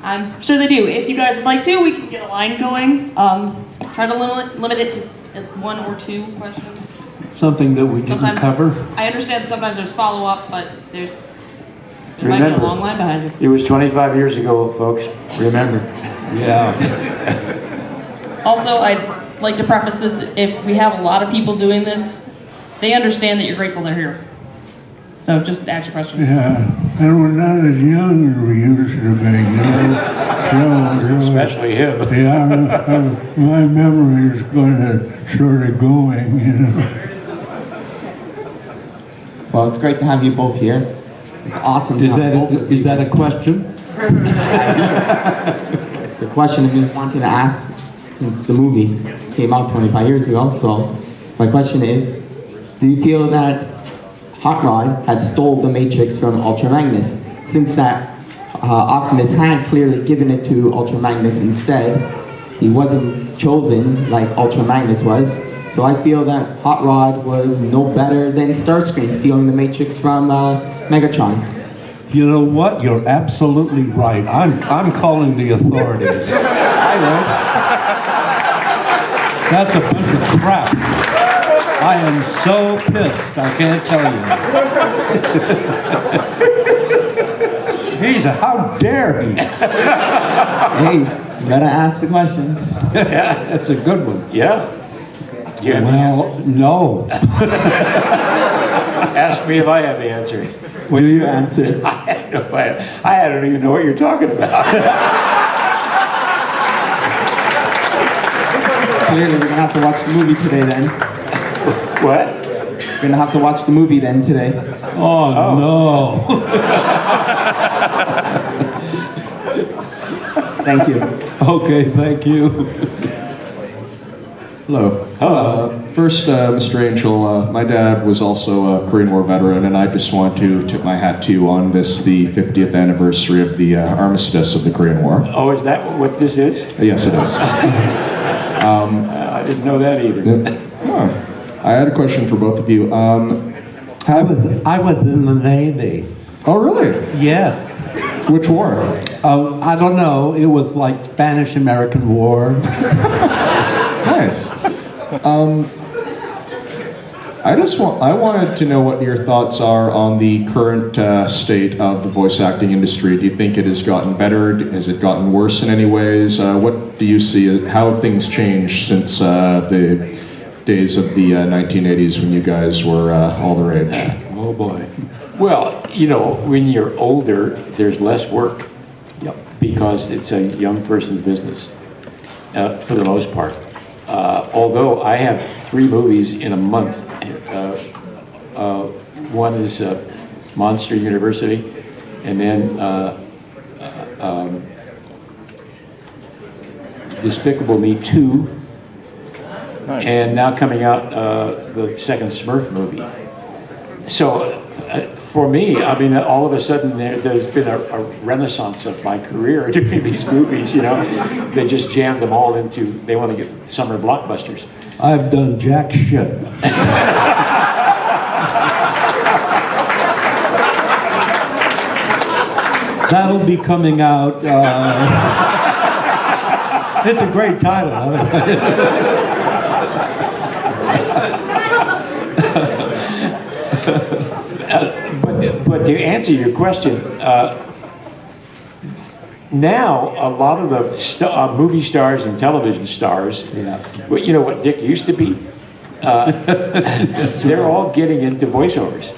I'm sure they do. If you guys would like to, we can get a line going. Try to limit it to 1 or 2 questions. Something that we didn't cover. I understand sometimes there's follow-up, but there might be a long line behind you. It was 25 years ago, folks. Remember. Yeah. Also, I'd like to preface this, if we have a lot of people doing this, they understand that you're grateful they're here. So just ask your question. Yeah, and we're not as young as we used to be, Especially him. Yeah, my memory is sort of going. Well, it's great to have you both here. It's awesome. Is that a question? It's a question I've been wanting to ask since the movie came out 25 years ago. So my question is, do you feel that Hot Rod had stole the Matrix from Ultra Magnus? Since that Optimus had clearly given it to Ultra Magnus instead, he wasn't chosen like Ultra Magnus was. So I feel that Hot Rod was no better than Starscream stealing the Matrix from Megatron. You know what? You're absolutely right. I'm calling the authorities. I know. That's a bunch of crap. I am so pissed, I can't tell you. Jesus, how dare he? Hey, you gotta ask the questions. Yeah, That's a good one. yeah. Yeah. Well, no. Ask me if I have the answer. What's your answer? I don't even know what you're talking about. Clearly, we're gonna have to watch the movie today then. What? We're gonna have to watch the movie then today. Oh, no. Thank you. Okay, thank you. Hello. First, Mr. Angel, my dad was also a Korean War veteran, and I just want to tip my hat to you on this, the 50th anniversary of the armistice of the Korean War. Oh, is that what this is? Yes, it is. I didn't know that either. Oh. I had a question for both of you. I was in the Navy. Oh, really? Yes. Which war? I don't know. It was like Spanish-American War. Nice. I wanted to know what your thoughts are on the current state of the voice acting industry. Do you think it has gotten better? Has it gotten worse in any ways? What do you see? How have things changed since the days of the 1980s when you guys were all the rage? Oh boy. Well, you know, when you're older, there's less work. Yep. Because it's a young person's business, for the most part. Although I have 3 movies in a month. One is Monster University, and then Despicable Me 2, nice. And now coming out the second Smurf movie. So for me, I mean, all of a sudden there's been a renaissance of my career doing these movies, you know. They just jammed them all into, they want to get summer blockbusters. I've done jack shit. That'll be coming out. It's a great title. But to answer your question, now a lot of the movie stars and television stars, well, you know what Dick used to be? They're all getting into voiceovers.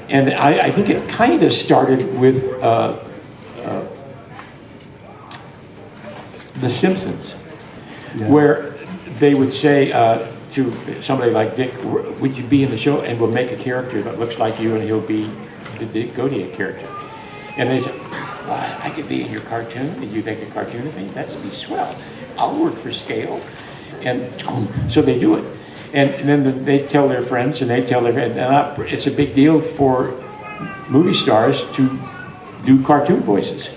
And I think it kind of started with The Simpsons, where they would say to somebody like Dick, would you be in the show? And we'll make a character that looks like you, and he'll be the Dick Gautier character. And they said, well, I could be in your cartoon, and you make a cartoon of me? That'd be swell. I'll work for scale. And so they do it. And then they tell their friends, and they tell their friends, and it's a big deal for movie stars to do cartoon voices.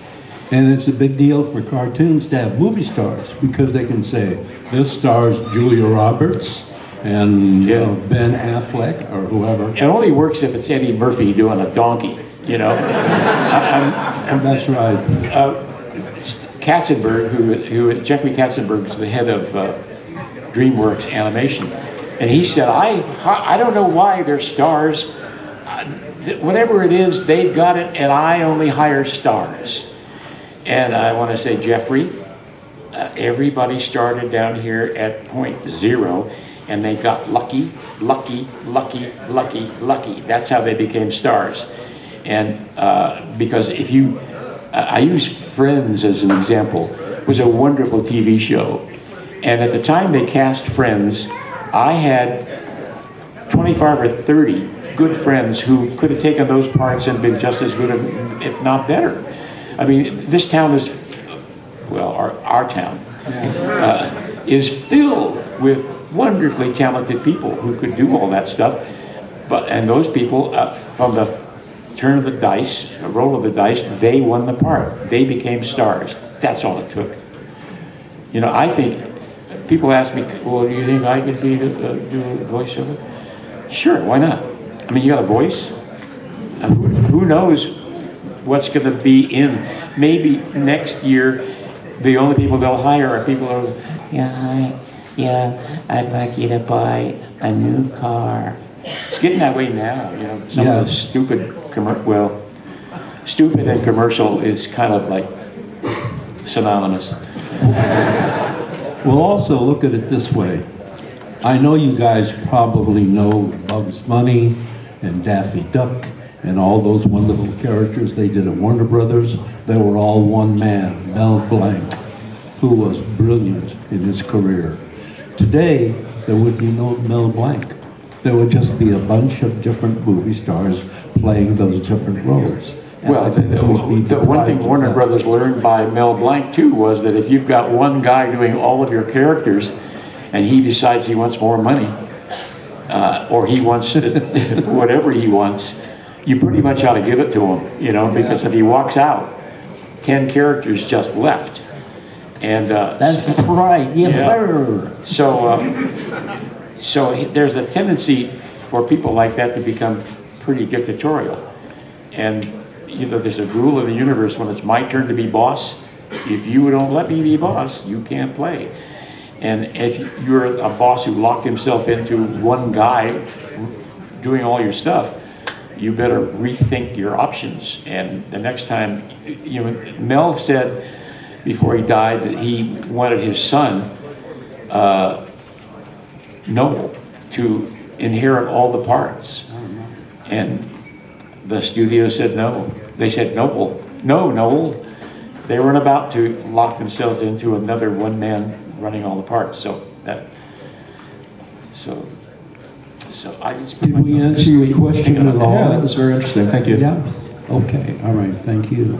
And it's a big deal for cartoons to have movie stars, because they can say, this stars Julia Roberts and Ben Affleck or whoever. It only works if it's Eddie Murphy doing a donkey. you know. That's right. Katzenberg, Jeffrey Katzenberg is the head of DreamWorks Animation, and he said, I don't know why they're stars. Whatever it is, they've got it, and I only hire stars. And I want to say, Jeffrey, everybody started down here at point zero, and they got lucky. That's how they became stars. And because if you, I use Friends as an example. It was a wonderful TV show. And at the time they cast Friends, I had 25 or 30 good friends who could have taken those parts and been just as good, if not better. I mean, this town is, well, our town is filled with wonderfully talented people who could do all that stuff. And those people, from the turn of the dice, a roll of the dice, they won the part. They became stars. That's all it took. You know, I think people ask me, well, do you think I could do a voiceover? Sure, why not? I mean, you got a voice. Who knows what's going to be in? Maybe next year, the only people they'll hire are people who are, I'd like you to buy a new car. It's getting that way now, you know. Some of the stupid stupid and commercial is kind of like synonymous. We'll also look at it this way. I know you guys probably know Bugs Bunny and Daffy Duck and all those wonderful characters they did at Warner Brothers. They were all one man, Mel Blanc, who was brilliant in his career. Today, there would be no Mel Blanc. There would just be a bunch of different movie stars playing those different roles. Well, the one thing Warner Brothers learned by Mel Blanc too was that if you've got one guy doing all of your characters and he decides he wants more money, or he wants whatever he wants, you pretty much ought to give it to him, you know, because if he walks out, 10 characters just left. And that's right, So there's a tendency for people like that to become pretty dictatorial. And you know, there's a rule of the universe: when it's my turn to be boss, if you don't let me be boss, you can't play. And if you're a boss who locked himself into one guy doing all your stuff, you better rethink your options. And the next time, you know, Mel said before he died that he wanted his son, Noble, to inherit all the parts. And the studio said no. They said, Noble. No, Noel. They weren't about to lock themselves into another one man running all the parts. So I just. Did we answer your question at all? Yeah, that was very interesting. Thank you. Yeah. Okay. All right. Thank you.